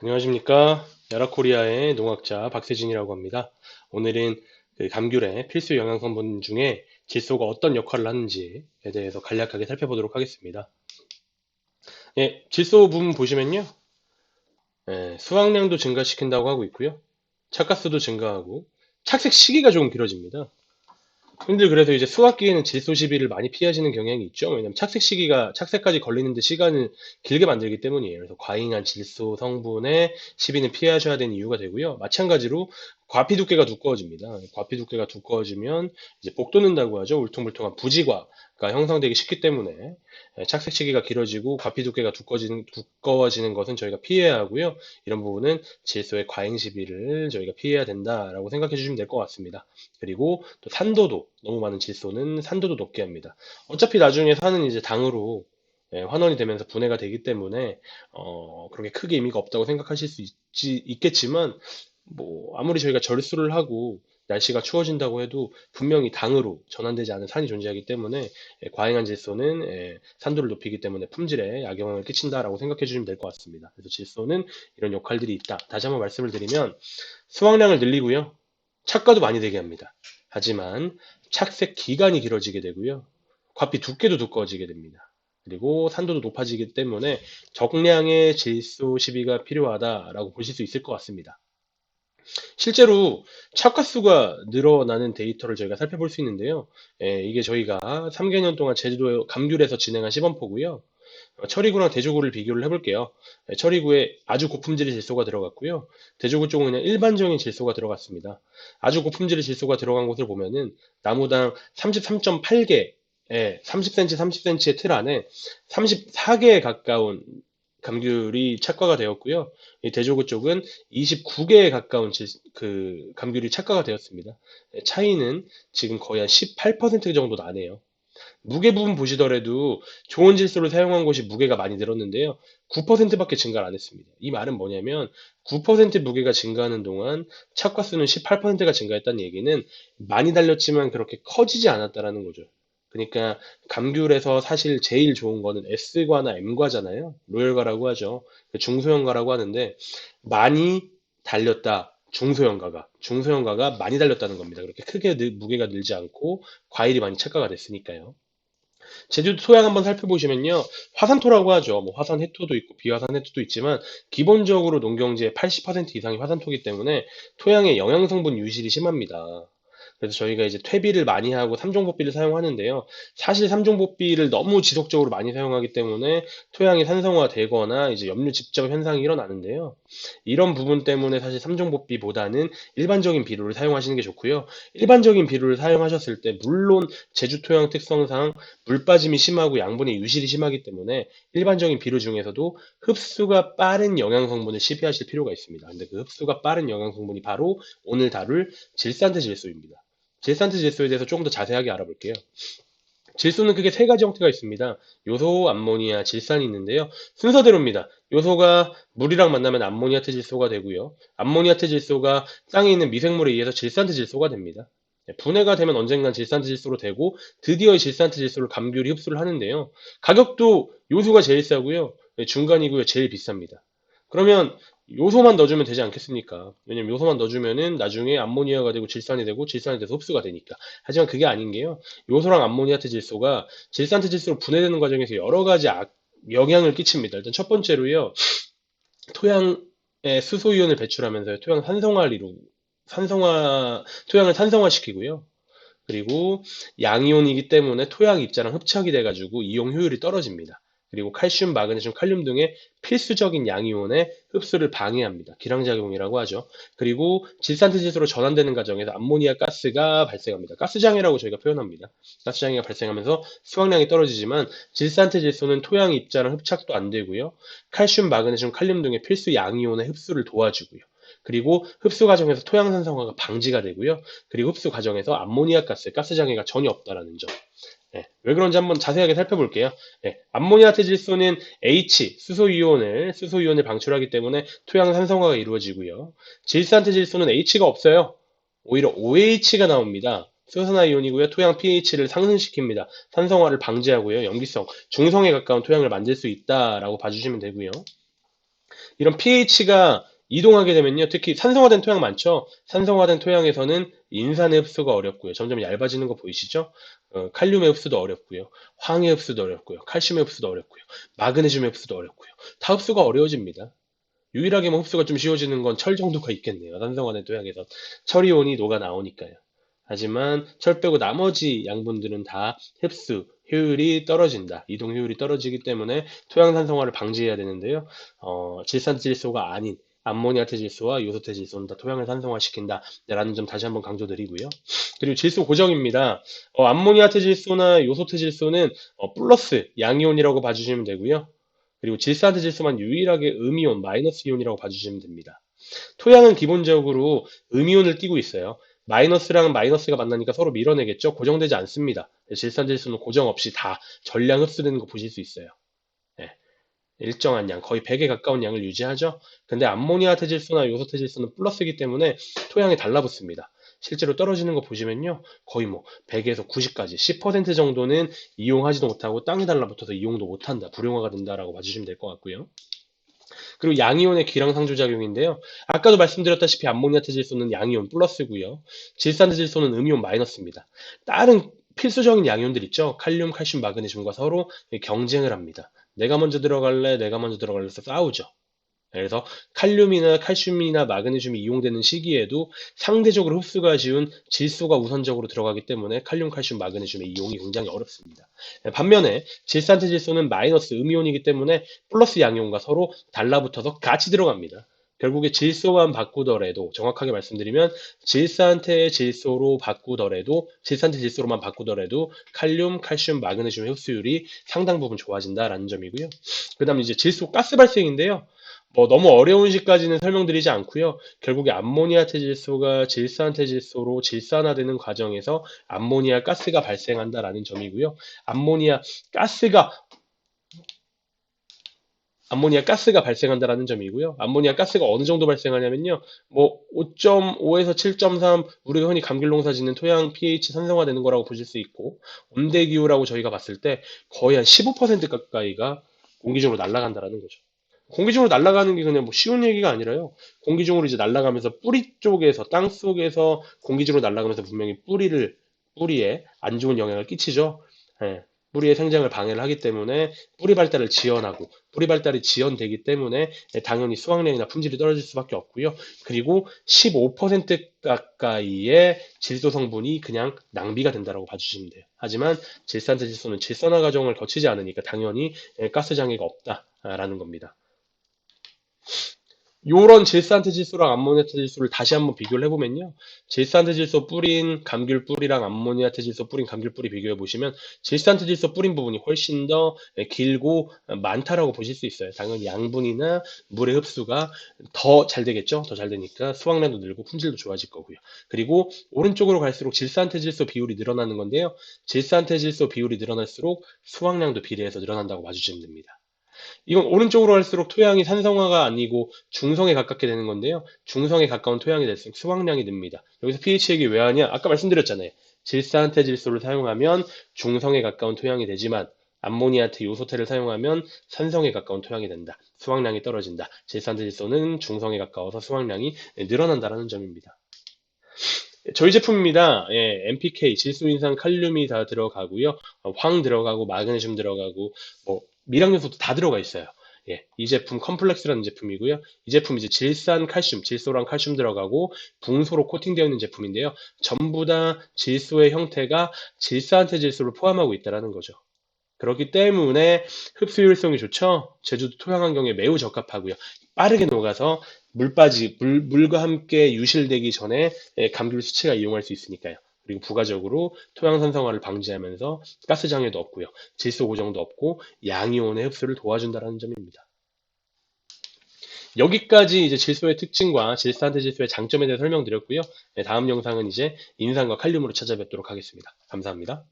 안녕하십니까. 야라코리아의 농학자 박세진이라고 합니다. 오늘은 그 감귤의 필수 영양 성분 중에 질소가 어떤 역할을 하는지에 대해서 간략하게 살펴보도록 하겠습니다. 예, 질소 부분 보시면요. 수확량도 증가시킨다고 하고 있고요. 착가수도 증가하고 착색 시기가 조금 길어집니다. 근데 그래서 이제 수확기에는 질소 시비를 많이 피하시는 경향이 있죠. 왜냐면 착색 시기가 착색까지 걸리는데 시간을 길게 만들기 때문이에요. 그래서 과잉한 질소 성분의 시비는 피하셔야 되는 이유가 되고요. 마찬가지로 과피 두께가 두꺼워집니다. 과피 두께가 두꺼워지면 이제 복돋는다고 하죠. 울퉁불퉁한 부지과가 형성되기 쉽기 때문에 착색 시기가 길어지고 과피 두께가 두꺼워지는 것은 저희가 피해야 하고요. 이런 부분은 질소의 과잉 시비를 저희가 피해야 된다라고 생각해 주시면 될 것 같습니다. 그리고 또 산도도 너무 많은 질소는 산도도 높게 합니다. 어차피 나중에 산은 이제 당으로 환원이 되면서 분해가 되기 때문에 그렇게 크게 의미가 없다고 생각하실 수 있겠지만 뭐 아무리 저희가 절수를 하고 날씨가 추워진다고 해도 분명히 당으로 전환되지 않은 산이 존재하기 때문에 과잉한 질소는 산도를 높이기 때문에 품질에 악영향을 끼친다라고 생각해 주시면 될 것 같습니다. 그래서 질소는 이런 역할들이 있다. 다시 한번 말씀을 드리면 수확량을 늘리고요. 착과도 많이 되게 합니다. 하지만 착색 기간이 길어지게 되고요. 과피 두께도 두꺼워지게 됩니다. 그리고 산도도 높아지기 때문에 적량의 질소 시비가 필요하다라고 보실 수 있을 것 같습니다. 실제로 착과수가 늘어나는 데이터를 저희가 살펴볼 수 있는데요. 이게 저희가 3개년 동안 제주도 감귤에서 진행한 시범포고요. 처리구랑 대조구를 비교를 해볼게요. 처리구에 아주 고품질의 질소가 들어갔고요. 대조구 쪽은 그냥 일반적인 질소가 들어갔습니다. 아주 고품질의 질소가 들어간 곳을 보면은 나무당 33.8개, 30cm, 30cm의 틀 안에 34개에 가까운 감귤이 착과가 되었고요. 이 대조구 쪽은 29개에 가까운 그 감귤이 착과가 되었습니다. 차이는 지금 거의 한 18% 정도 나네요. 무게 부분 보시더라도 좋은 질소를 사용한 곳이 무게가 많이 늘었는데요. 9%밖에 증가를 안 했습니다. 이 말은 뭐냐면 9% 무게가 증가하는 동안 착과수는 18%가 증가했다는 얘기는 많이 달렸지만 그렇게 커지지 않았다라는 거죠. 그러니까 감귤에서 사실 제일 좋은 거는 S과나 M과잖아요. 로열과라고 하죠. 그 중소형과라고 하는데 많이 달렸다. 중소형과가 많이 달렸다는 겁니다. 그렇게 크게 무게가 늘지 않고 과일이 많이 착과가 됐으니까요. 제주도 토양 한번 살펴보시면요. 화산토라고 하죠. 뭐 화산해토도 있고 비화산해토도 있지만 기본적으로 농경지의 80% 이상이 화산토기 때문에 토양의 영양성분 유실이 심합니다. 그래서 저희가 이제 퇴비를 많이 하고 삼종복비를 사용하는데요. 사실 삼종복비를 너무 지속적으로 많이 사용하기 때문에 토양이 산성화되거나 이제 염류 집적 현상이 일어나는데요. 이런 부분 때문에 사실 삼종복비보다는 일반적인 비료를 사용하시는 게 좋고요. 일반적인 비료를 사용하셨을 때 물론 제주 토양 특성상 물 빠짐이 심하고 양분의 유실이 심하기 때문에 일반적인 비료 중에서도 흡수가 빠른 영양 성분을 시비하실 필요가 있습니다. 근데 그 흡수가 빠른 영양 성분이 바로 오늘 다룰 질산트 질소입니다. 질산트 질소에 대해서 조금 더 자세하게 알아볼게요. 질소는 크게 세 가지 형태가 있습니다. 요소, 암모니아, 질산이 있는데요. 순서대로입니다. 요소가 물이랑 만나면 암모니아트 질소가 되고요. 암모니아트 질소가 땅에 있는 미생물에 의해서 질산트 질소가 됩니다. 분해가 되면 언젠간 질산트 질소로 되고 드디어 이 질산트 질소를 감귤이 흡수를 하는데요. 가격도 요소가 제일 싸고요. 중간이고요. 제일 비쌉니다. 그러면 요소만 넣어주면 되지 않겠습니까? 왜냐면 요소만 넣어주면은 나중에 암모니아가 되고 질산이 돼서 흡수가 되니까. 하지만 그게 아닌 게요. 요소랑 암모니아트 질소가 질산트 질소로 분해되는 과정에서 여러 가지 영향을 끼칩니다. 일단 첫 번째로요. 토양에 수소 이온을 배출하면서 토양을 산성화시키고요. 그리고 양이온이기 때문에 토양 입자랑 흡착이 돼가지고 이용 효율이 떨어집니다. 그리고 칼슘, 마그네슘, 칼륨 등의 필수적인 양이온의 흡수를 방해합니다. 기량작용이라고 하죠. 그리고 질산트지수로 전환되는 과정에서 암모니아 가스가 발생합니다. 가스장애라고 저희가 표현합니다. 가스장애가 발생하면서 수확량이 떨어지지만 질산트질소는 토양 입자랑 흡착도 안 되고요. 칼슘, 마그네슘, 칼륨 등의 필수 양이온의 흡수를 도와주고요. 그리고 흡수 과정에서 토양산성화가 방지가 되고요. 그리고 흡수 과정에서 암모니아 가스 장애가 전혀 없다라는 점. 왜 그런지 한번 자세하게 살펴볼게요. 암모니아트 질소는 수소이온을 방출하기 때문에 토양 산성화가 이루어지고요. 질산트 질소는 H가 없어요. 오히려 OH가 나옵니다. 수소나이온이고요. 토양 pH를 상승시킵니다. 산성화를 방지하고요. 염기성, 중성에 가까운 토양을 만들 수 있다라고 봐주시면 되고요. 이런 pH가 이동하게 되면요. 특히 산성화된 토양 많죠? 산성화된 토양에서는 인산의 흡수가 어렵고요. 점점 얇아지는 거 보이시죠? 칼륨의 흡수도 어렵고요. 황의 흡수도 어렵고요. 칼슘의 흡수도 어렵고요. 마그네슘의 흡수도 어렵고요. 다 흡수가 어려워집니다. 유일하게 뭐 흡수가 좀 쉬워지는 건 철 정도가 있겠네요. 산성화된 토양에서. 철이온이 녹아 나오니까요. 하지만 철 빼고 나머지 양분들은 다 흡수 효율이 떨어진다. 이동 효율이 떨어지기 때문에 토양 산성화를 방지해야 되는데요. 질산질소가 아닌 암모니아태 질소와 요소태 질소는 다 토양을 산성화시킨다. 라는 점 다시 한번 강조드리고요. 그리고 질소 고정입니다. 암모니아태 질소나 요소태 질소는 플러스 양이온이라고 봐주시면 되고요. 그리고 질산태 질소만 유일하게 음이온, 마이너스 이온이라고 봐주시면 됩니다. 토양은 기본적으로 음이온을 띠고 있어요. 마이너스랑 마이너스가 만나니까 서로 밀어내겠죠? 고정되지 않습니다. 질산질소는 고정 없이 다 전량 흡수되는 거 보실 수 있어요. 예, 일정한 양, 거의 100에 가까운 양을 유지하죠? 근데 암모니아 태질소나 요소 태질소는 플러스이기 때문에 토양에 달라붙습니다. 실제로 떨어지는 거 보시면요. 거의 뭐 100에서 90까지 10% 정도는 이용하지도 못하고 땅에 달라붙어서 이용도 못한다. 불용화가 된다라고 봐주시면 될 것 같고요. 그리고 양이온의 기량상조작용인데요. 아까도 말씀드렸다시피 암모니아태질소는 양이온 플러스고요. 질산태질소는 음이온 마이너스입니다. 다른 필수적인 양이온들 있죠. 칼륨, 칼슘, 마그네슘과 서로 경쟁을 합니다. 내가 먼저 들어갈래, 내가 먼저 들어갈래 해서 싸우죠. 그래서 칼륨이나 칼슘이나 마그네슘이 이용되는 시기에도 상대적으로 흡수가 쉬운 질소가 우선적으로 들어가기 때문에 칼륨, 칼슘, 마그네슘의 이용이 굉장히 어렵습니다. 반면에 질산태질소는 마이너스 음이온이기 때문에 플러스 양이온과 서로 달라붙어서 같이 들어갑니다. 결국에 질소만 바꾸더라도 정확하게 말씀드리면 질산태 질소로만 바꾸더라도 칼륨, 칼슘, 마그네슘 흡수율이 상당 부분 좋아진다라는 점이고요. 그다음에 이제 질소 가스 발생인데요. 뭐 너무 어려운 시까지는 설명드리지 않고요. 결국에 암모니아 태질소가 질산 태질소로 질산화되는 과정에서 암모니아 가스가 발생한다라는 점이고요. 암모니아 가스가 암모니아 가스가 발생한다라는 점이고요. 암모니아 가스가 어느 정도 발생하냐면요. 뭐 5.5에서 7.3 우리가 흔히 감귤농사 짓는 토양 pH 산성화되는 거라고 보실 수 있고 온대기후라고 저희가 봤을 때 거의 한 15% 가까이가 공기 중으로 날아간다라는 거죠. 공기 중으로 날아가는 게 그냥 뭐 쉬운 얘기가 아니라요. 공기 중으로 이제 날아가면서 뿌리 쪽에서 땅 속에서 공기 중으로 날아가면서 분명히 뿌리에 안 좋은 영향을 끼치죠. 예, 뿌리의 생장을 방해를 하기 때문에 뿌리 발달을 지연하고 뿌리 발달이 지연되기 때문에 당연히 수확량이나 품질이 떨어질 수밖에 없고요. 그리고 15% 가까이의 질소 성분이 그냥 낭비가 된다고 봐주시면 돼요. 하지만 질산태 질소는 질산화 과정을 거치지 않으니까 당연히 가스 장애가 없다라는 겁니다. 요런 질산태질소랑 암모니아태질소를 다시 한번 비교를 해보면요. 질산태질소 뿌린 감귤 뿌리랑 암모니아태질소 뿌린 감귤 뿌리 비교해 보시면 질산태질소 뿌린 부분이 훨씬 더 길고 많다라고 보실 수 있어요. 당연히 양분이나 물의 흡수가 더 잘 되겠죠. 더 잘 되니까 수확량도 늘고 품질도 좋아질 거고요. 그리고 오른쪽으로 갈수록 질산태질소 비율이 늘어나는 건데요. 질산태질소 비율이 늘어날수록 수확량도 비례해서 늘어난다고 봐주시면 됩니다. 이건 오른쪽으로 갈수록 토양이 산성화가 아니고 중성에 가깝게 되는 건데요. 중성에 가까운 토양이 될수록 수확량이 늡니다. 여기서 pH 얘기 왜 하냐? 아까 말씀드렸잖아요. 질산태질소를 사용하면 중성에 가까운 토양이 되지만 암모니아태 요소태를 사용하면 산성에 가까운 토양이 된다. 수확량이 떨어진다. 질산태질소는 중성에 가까워서 수확량이 늘어난다는 점입니다. 저희 제품입니다. 예, NPK, 질소인산, 칼륨이 다 들어가고요. 황 들어가고 마그네슘 들어가고 뭐 미량 요소도 다 들어가 있어요. 예, 이 제품 컴플렉스라는 제품이고요. 이 제품 이제 질산 칼슘, 질소랑 칼슘 들어가고 붕소로 코팅되어 있는 제품인데요. 전부 다 질소의 형태가 질산태 질소를 포함하고 있다는 거죠. 그렇기 때문에 흡수 효율성이 좋죠. 제주도 토양 환경에 매우 적합하고요. 빠르게 녹아서 물과 함께 유실되기 전에 감귤 수치가 이용할 수 있으니까요. 그리고 부가적으로 토양 산성화를 방지하면서 가스 장애도 없고요. 질소 고정도 없고 양이온의 흡수를 도와준다는 점입니다. 여기까지 이제 질소의 특징과 질산태 질소의 장점에 대해 설명드렸고요. 다음 영상은 이제 인산과 칼륨으로 찾아뵙도록 하겠습니다. 감사합니다.